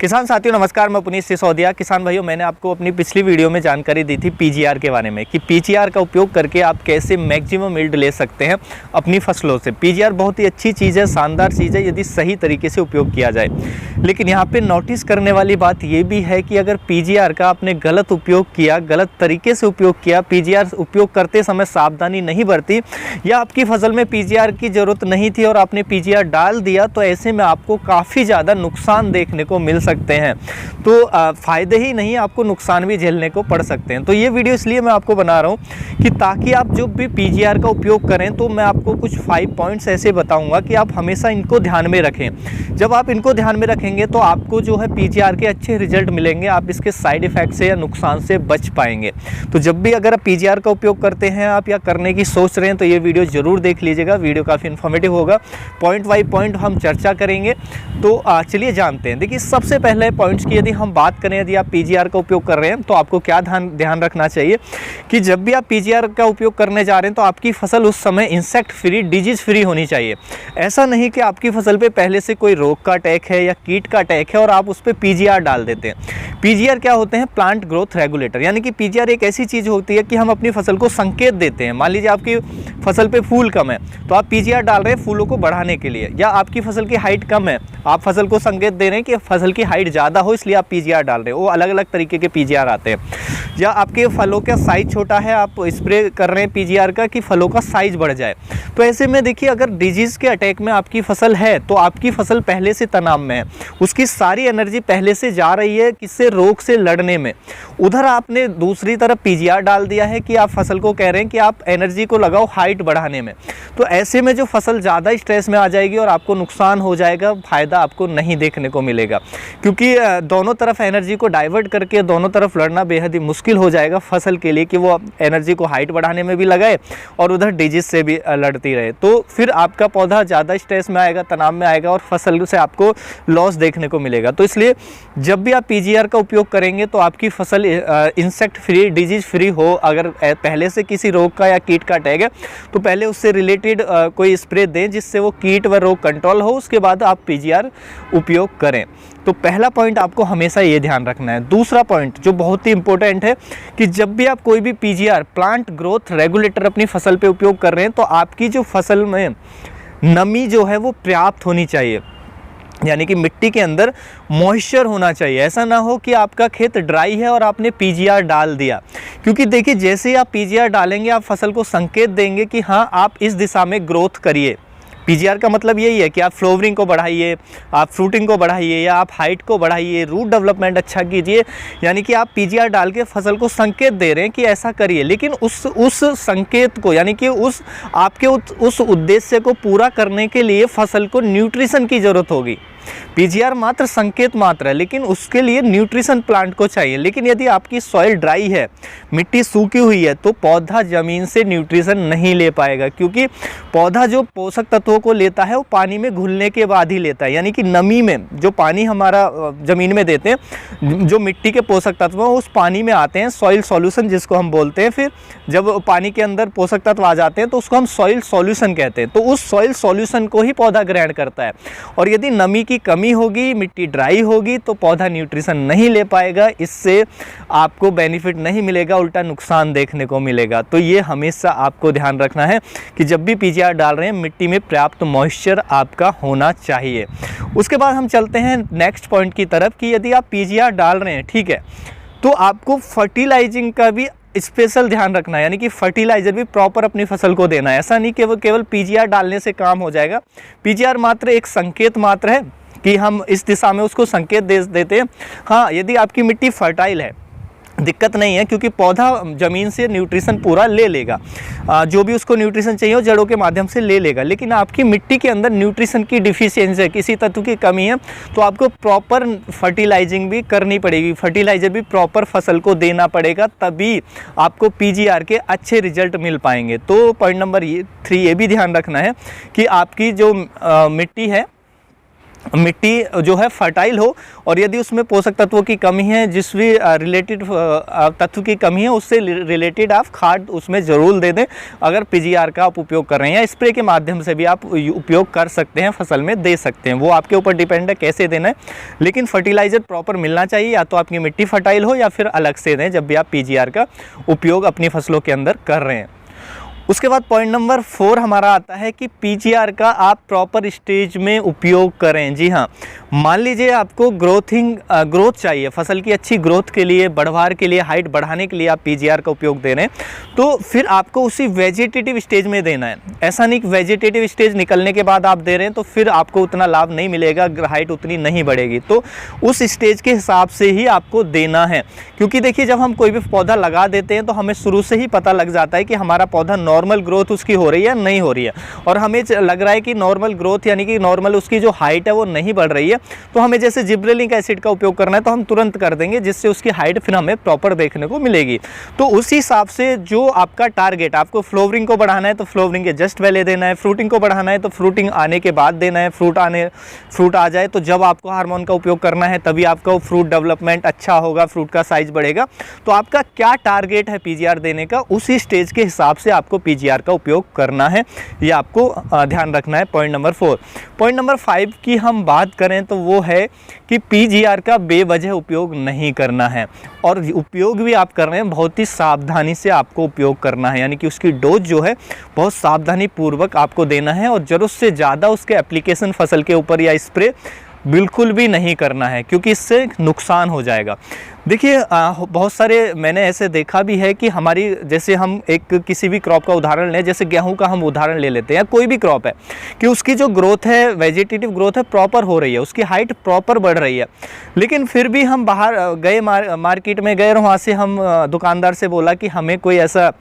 किसान साथियों नमस्कार, मैं पुनीत सिसोदिया। किसान भाइयों, मैंने आपको अपनी पिछली वीडियो में जानकारी दी थी पीजीआर के बारे में कि पीजीआर का उपयोग करके आप कैसे मैक्सिमम यील्ड ले सकते हैं अपनी फसलों से। पीजीआर बहुत ही अच्छी चीज़ है, शानदार चीज़ है यदि सही तरीके से उपयोग किया जाए। लेकिन यहाँ पे नोटिस करने वाली बात ये भी है कि अगर पीजीआर का आपने गलत उपयोग किया, गलत तरीके से उपयोग किया, पीजीआर उपयोग करते समय सावधानी नहीं बरती या आपकी फसल में पीजीआर की ज़रूरत नहीं थी और आपने पीजीआर डाल दिया, तो ऐसे में आपको काफ़ी ज़्यादा नुकसान देखने को मिल सकते हैं। तो फ़ायदे ही नहीं, आपको नुकसान भी झेलने को पड़ सकते हैं। तो ये वीडियो इसलिए मैं आपको बना रहा हूँ कि ताकि आप जब भी पीजीआर का उपयोग करें तो मैं आपको कुछ 5 पॉइंट्स ऐसे बताऊंगा कि आप हमेशा इनको ध्यान में रखें। जब आप इनको ध्यान में रखेंगे तो आपको जो है पीजीआर के अच्छे रिजल्ट मिलेंगे, आप इसके साइड इफ़ेक्ट से या नुकसान से बच पाएंगे। तो जब भी अगर आप पीजीआर का उपयोग करते हैं आप या करने की सोच रहे हैं तो ये वीडियो ज़रूर देख लीजिएगा। वीडियो काफ़ी इन्फॉर्मेटिव होगा, पॉइंट बाई पॉइंट हम चर्चा करेंगे। तो चलिए जानते हैं। देखिए, सबसे पहले पॉइंट्स की यदि हम बात करें, यदि आप पीजीआर का उपयोग कर रहे हैं तो आपको क्या ध्यान रखना चाहिए कि जब भी आप पीजीआर का उपयोग करने जा रहे हैं तो आपकी फसल उस समय इंसेक्ट फ्री, डिजीज फ्री होनी चाहिए। ऐसा नहीं कि आपकी फसल पे पहले से कोई रोग का अटैक है या कीट का अटैक है और आप उस पर पीजीआर डाल देते हैं। पीजीआर क्या होते हैं? Plant growth regulator. यानी कि पीजीआर एक ऐसी चीज़ होती है कि हम अपनी फसल को संकेत देते हैं। मान लीजिए आपकी फसल पे फूल कम है तो आप पीजीआर डाल रहे हैं फूलों को बढ़ाने के लिए, या आपकी फसल की हाइट कम है, आप फसल को संकेत दे रहे हैं कि फसल की हाइट ज़्यादा हो इसलिए आप पीजीआर डाल रहे हैं। वो अलग अलग तरीके के पीजीआर आते हैं। या आपके फलों का साइज छोटा है, आप स्प्रे कर रहे हैं पीजीआर का कि फलों का साइज बढ़ जाए। तो ऐसे में देखिए, अगर डिजीज़ के अटैक में आपकी फसल है तो आपकी फसल पहले से तनाव में है, उसकी सारी एनर्जी पहले से जा रही है किससे? रोग से लड़ने में। उधर आपने दूसरी तरफ पीजीआर डाल दिया है कि आप फसल को कह रहे हैं कि आप एनर्जी को लगाओ हाइट बढ़ाने में। तो ऐसे में जो फसल ज़्यादा स्ट्रेस में आ जाएगी और आपको नुकसान हो जाएगा, फ़ायदा आपको नहीं देखने को मिलेगा। क्योंकि दोनों तरफ एनर्जी को डाइवर्ट करके दोनों तरफ लड़ना बेहद ही मुश्किल हो जाएगा फसल के लिए कि वो एनर्जी को हाइट बढ़ाने में भी लगाए और उधर डिजीज से भी लड़ती रहे। तो फिर आपका पौधा ज़्यादा स्ट्रेस में आएगा, तनाव में आएगा और फसल से आपको लॉस देखने को मिलेगा। तो इसलिए जब भी आप पीजीआर का उपयोग करेंगे तो आपकी फसल इंसेक्ट फ्री, डिजीज फ्री हो। अगर पहले से किसी रोग का या कीट का अटैक है तो पहले उससे रिलेटेड कोई स्प्रे दें जिससे वो कीट व रोग कंट्रोल हो, उसके बाद आप पीजीआर उपयोग करें। तो पहला पॉइंट आपको हमेशा ये ध्यान रखना है। दूसरा पॉइंट जो बहुत ही इंपॉर्टेंट है कि जब भी आप कोई भी पीजीआर, प्लांट ग्रोथ रेगुलेटर, अपनी फसल पे उपयोग कर रहे हैं तो आपकी जो फसल में नमी जो है वो पर्याप्त होनी चाहिए। यानी कि मिट्टी के अंदर मॉइस्चर होना चाहिए। ऐसा ना हो कि आपका खेत ड्राई है और आपने पीजीआर डाल दिया। क्योंकि देखिए, जैसे ही आप पीजीआर डालेंगे आप फसल को संकेत देंगे कि हाँ, आप इस दिशा में ग्रोथ करिए। पीजीआर का मतलब यही है कि आप फ्लावरिंग को बढ़ाइए, आप फ्रूटिंग को बढ़ाइए या आप हाइट को बढ़ाइए, रूट डेवलपमेंट अच्छा कीजिए। यानी कि आप पीजीआर डाल के फसल को संकेत दे रहे हैं कि ऐसा करिए। लेकिन उस संकेत को, यानी कि उस उद्देश्य को पूरा करने के लिए फसल को न्यूट्रिशन की ज़रूरत होगी। पीजीआर मात्र संकेत मात्र है, लेकिन उसके लिए न्यूट्रिशन प्लांट को चाहिए। लेकिन यदि आपकी सॉइल ड्राई है, मिट्टी सूखी हुई है, तो पौधा ज़मीन से न्यूट्रिशन नहीं ले पाएगा। क्योंकि पौधा जो पोषक तत्वों को लेता है वो पानी में घुलने के बाद ही लेता है। यानी कि नमी में जो पानी हमारा ज़मीन में देते हैं, जो मिट्टी के पोषक तत्व हैं उस पानी में आते हैं, सॉइल सॉल्यूशन जिसको हम बोलते हैं। फिर जब पानी के अंदर पोषक तत्व आ जाते हैं तो उसको हम सॉइल सॉल्यूशन कहते हैं। तो उस सॉइल सॉल्यूशन को ही पौधा ग्रहण करता है। और यदि नमी की कमी होगी, मिट्टी ड्राई होगी, तो पौधा न्यूट्रिशन नहीं ले पाएगा। इससे आपको बेनिफिट नहीं मिलेगा, उल्टा नुकसान देखने को मिलेगा। तो ये हमेशा आपको ध्यान रखना है कि जब भी पीजीआर डाल रहे हैं मिट्टी में पर्याप्त मॉइस्चर आपका होना चाहिए। उसके बाद हम चलते हैं नेक्स्ट पॉइंट की तरफ कि यदि आप पीजीआर डाल रहे हैं, ठीक है, तो आपको फर्टिलाइजिंग का भी स्पेशल ध्यान रखना है। यानी कि फर्टिलाइजर भी प्रॉपर अपनी फसल को देना है। ऐसा नहीं केवल पीजीआर डालने से काम हो जाएगा। पीजीआर मात्र एक संकेत मात्र है कि हम इस दिशा में उसको संकेत दे देते हैं। हाँ, यदि आपकी मिट्टी फर्टाइल है, दिक्कत नहीं है, क्योंकि पौधा ज़मीन से न्यूट्रिशन पूरा ले लेगा। जो भी उसको न्यूट्रिशन चाहिए वो जड़ों के माध्यम से ले लेगा। लेकिन आपकी मिट्टी के अंदर न्यूट्रिशन की डिफिशियंसी है, किसी तत्व की कमी है, तो आपको प्रॉपर फर्टिलाइजिंग भी करनी पड़ेगी। फर्टिलाइजर भी प्रॉपर फसल को देना पड़ेगा, तभी आपको पीजीआर के अच्छे रिजल्ट मिल पाएंगे। तो पॉइंट नंबर 3 ये भी ध्यान रखना है कि आपकी जो मिट्टी है मिट्टी जो है फर्टाइल हो, और यदि उसमें पोषक तत्वों की कमी है, जिस भी रिलेटेड तत्व की कमी है, उससे रिलेटेड आप खाद उसमें ज़रूर दे दें। अगर पीजीआर का आप उपयोग कर रहे हैं या स्प्रे के माध्यम से भी आप उपयोग कर सकते हैं, फसल में दे सकते हैं, वो आपके ऊपर डिपेंड है कैसे देना है। लेकिन फर्टिलाइज़र प्रॉपर मिलना चाहिए, या तो आपकी मिट्टी फर्टाइल हो या फिर अलग से दें जब भी आप पीजीआर का उपयोग अपनी फसलों के अंदर कर रहे हैं। उसके बाद पॉइंट नंबर 4 हमारा आता है कि पीजीआर का आप प्रॉपर स्टेज में उपयोग करें। जी हाँ, मान लीजिए आपको ग्रोथ चाहिए, फसल की अच्छी ग्रोथ के लिए, बढ़वार के लिए, हाइट बढ़ाने के लिए आप पीजीआर का उपयोग दे रहे हैं, तो फिर आपको उसी वेजिटेटिव स्टेज में देना है। ऐसा नहीं कि वेजिटेटिव स्टेज निकलने के बाद आप दे रहे हैं तो फिर आपको उतना लाभ नहीं मिलेगा, हाइट उतनी नहीं बढ़ेगी। तो उस स्टेज के हिसाब से ही आपको देना है, क्योंकि देखिए जब हम कोई भी पौधा लगा देते हैं तो हमें शुरू से ही पता लग जाता है कि हमारा पौधा नॉर्मल ग्रोथ उसकी हो रही है या नहीं हो रही है, और हमें लग रहा है कि नॉर्मल ग्रोथ यानी कि नॉर्मल उसकी जो हाइट है वो नहीं बढ़ रही है, तो हमें जैसे जिब्रेलिक एसिड का उपयोग करना है तो हम तुरंत कर देंगे, जिससे उसकी हाइट फिर हमें प्रॉपर देखने को मिलेगी। तो उस हिसाब से जो आपका टारगेट, आपको फ्लावरिंग को बढ़ाना है तो फ्लावरिंग के जस्ट पहले देना है, फ्रूटिंग को बढ़ाना है तो फ्रूटिंग आने के बाद देना है, फ्रूट आ जाए तो जब आपको हार्मोन का उपयोग करना है तभी आपका फ्रूट डेवलपमेंट अच्छा होगा, फ्रूट का साइज बढ़ेगा। तो आपका क्या टारगेट है पीजीआर देने का, उसी स्टेज के हिसाब से आपको पीजीआर का उपयोग करना है, ये आपको ध्यान रखना है। Point number 4। पॉइंट नंबर 5 की हम बात करें तो वो है कि पीजीआर का बेवजह उपयोग नहीं करना है, और उपयोग भी आप कर रहे हैं बहुत ही सावधानी से आपको उपयोग करना है, यानी कि उसकी डोज जो है बहुत सावधानी पूर्वक आपको देना है, और ज़रूरत से ज़्यादा उसके एप्लीकेशन फसल के ऊपर या स्प्रे बिल्कुल भी नहीं करना है, क्योंकि इससे नुकसान हो जाएगा। देखिए बहुत सारे मैंने ऐसे देखा भी है कि हमारी, जैसे हम एक किसी भी क्रॉप का उदाहरण लें, जैसे गेहूं का हम उदाहरण ले लेते हैं, कोई भी क्रॉप है, कि उसकी जो ग्रोथ है, वेजिटेटिव ग्रोथ है, प्रॉपर हो रही है, उसकी हाइट प्रॉपर बढ़ रही है, लेकिन फिर भी हम बाहर गए, मार्केट में गए और वहाँ से हम दुकानदार से बोला कि हमें कोई ऐसा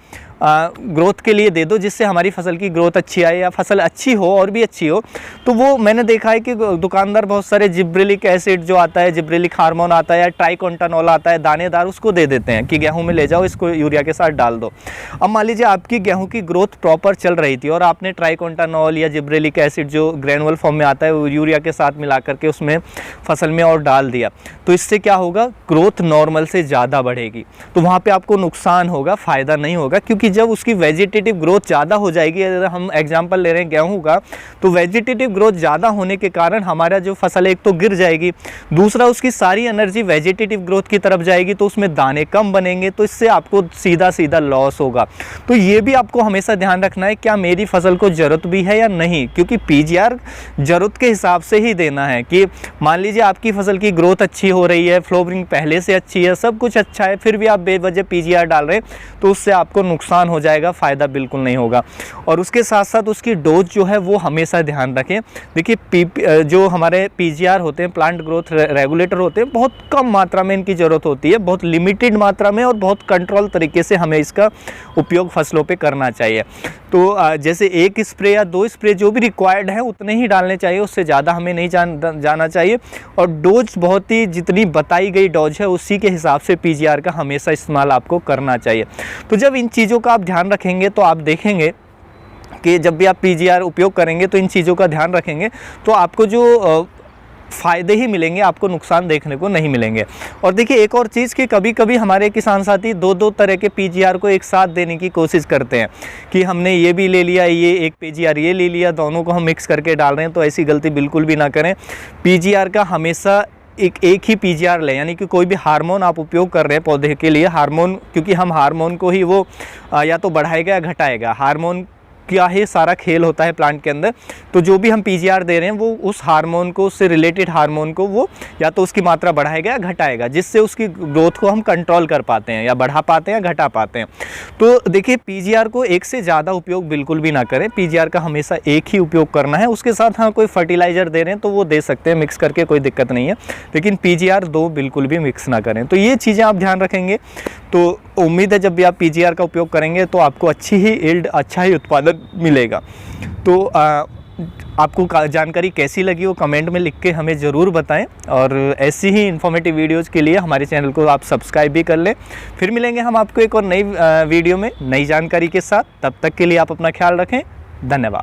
ग्रोथ के लिए दे दो जिससे हमारी फसल की ग्रोथ अच्छी आए या फसल अच्छी हो और भी अच्छी हो। तो वो मैंने देखा है कि दुकानदार बहुत सारे जिब्रेलिक एसिड जो आता है, जिब्रेलिक हार्मोन आता है या ट्राइकोंटानोल आता है दानेदार, उसको दे देते हैं कि गेहूं में ले जाओ, इसको यूरिया के साथ डाल दो। अब मान लीजिए आपकी गेहूं की ग्रोथ प्रॉपर चल रही थी और आपने ट्राइकोंटानोल या जिब्रेलिक एसिड जो ग्रेनुअल फॉर्म में आता है वो यूरिया के साथ मिला करके उसमें फसल में और डाल दिया, तो इससे क्या होगा, ग्रोथ नॉर्मल से ज़्यादा बढ़ेगी। तो वहाँ पर आपको नुकसान होगा, फ़ायदा नहीं होगा, क्योंकि जब उसकी वेजिटेटिव ग्रोथ ज़्यादा हो जाएगी, अगर हम एग्जांपल ले रहे हैं गेहूं का, तो वेजिटेटिव ग्रोथ ज़्यादा होने के कारण हमारा जो फसल है एक तो गिर जाएगी, दूसरा उसकी सारी एनर्जी वेजिटेटिव ग्रोथ की तरफ जाएगी, तो उसमें दाने कम बनेंगे, तो इससे आपको सीधा सीधा लॉस होगा। तो ये भी आपको हमेशा ध्यान रखना है, क्या मेरी फसल को ज़रूरत भी है या नहीं, क्योंकि पीजीआर ज़रूरत के हिसाब से ही देना है। कि मान लीजिए आपकी फसल की ग्रोथ अच्छी हो रही है, फ्लावरिंग पहले से अच्छी है, सब कुछ अच्छा है, फिर भी आप बेवजह पीजीआर डाल रहे हैं, तो उससे आपको नुकसान हो जाएगा, फ़ायदा बिल्कुल नहीं होगा। और उसके साथ साथ उसकी डोज जो है वो हमेशा ध्यान रखें। देखिए जो हमारे पीजीआर होते हैं, प्लांट ग्रोथ रेगुलेटर होते हैं, बहुत कम मात्रा में इनकी ज़रूरत होती है, बहुत लिमिटेड मात्रा में और बहुत कंट्रोल तरीके से हमें इसका उपयोग फसलों पे करना चाहिए। तो जैसे 1 स्प्रे या 2 स्प्रे जो भी रिक्वायर्ड है उतने ही डालने चाहिए, उससे ज़्यादा हमें नहीं जाना चाहिए। और डोज बहुत ही, जितनी बताई गई डोज है उसी के हिसाब से पीजीआर का हमेशा इस्तेमाल आपको करना चाहिए। तो जब इन चीज़ों का आप ध्यान रखेंगे तो आप देखेंगे कि जब भी आप पीजीआर उपयोग करेंगे तो इन चीज़ों का ध्यान रखेंगे तो आपको जो फ़ायदे ही मिलेंगे, आपको नुकसान देखने को नहीं मिलेंगे। और देखिए एक और चीज़ कि कभी कभी हमारे किसान साथी 2-2 तरह के पीजीआर को एक साथ देने की कोशिश करते हैं कि हमने ये भी ले लिया, ये एक पीजीआर ये ले लिया, दोनों को हम मिक्स करके डाल रहे हैं। तो ऐसी गलती बिल्कुल भी ना करें। पीजीआर का हमेशा एक ही पीजीआर लें, यानी कि कोई भी हार्मोन आप उपयोग कर रहे हैं पौधे के लिए, हार्मोन, क्योंकि हम हार्मोन को ही वो या तो बढ़ाएगा या घटाएगा, हार्मोन क्या ही सारा खेल होता है प्लांट के अंदर। तो जो भी हम पीजीआर दे रहे हैं वो उस हार्मोन को, उससे रिलेटेड हार्मोन को वो या तो उसकी मात्रा बढ़ाएगा या घटाएगा, जिससे उसकी ग्रोथ को हम कंट्रोल कर पाते हैं, या बढ़ा पाते हैं या घटा पाते हैं। तो देखिए पीजीआर को एक से ज़्यादा उपयोग बिल्कुल भी ना करें, पीजीआर का हमेशा एक ही उपयोग करना है। उसके साथ हाँ कोई फर्टिलाइज़र दे रहे हैं तो वो दे सकते हैं मिक्स करके, कोई दिक्कत नहीं है, लेकिन पीजीआर 2 बिल्कुल भी मिक्स ना करें। तो ये चीज़ें आप ध्यान रखेंगे तो उम्मीद है जब भी आप पीजीआर का उपयोग करेंगे तो आपको अच्छी ही यील्ड, अच्छा ही उत्पादन मिलेगा। तो आपको जानकारी कैसी लगी वो कमेंट में लिख के हमें ज़रूर बताएं, और ऐसी ही इन्फॉर्मेटिव वीडियोज़ के लिए हमारे चैनल को आप सब्सक्राइब भी कर लें। फिर मिलेंगे हम आपको एक और नई वीडियो में नई जानकारी के साथ। तब तक के लिए आप अपना ख्याल रखें। धन्यवाद।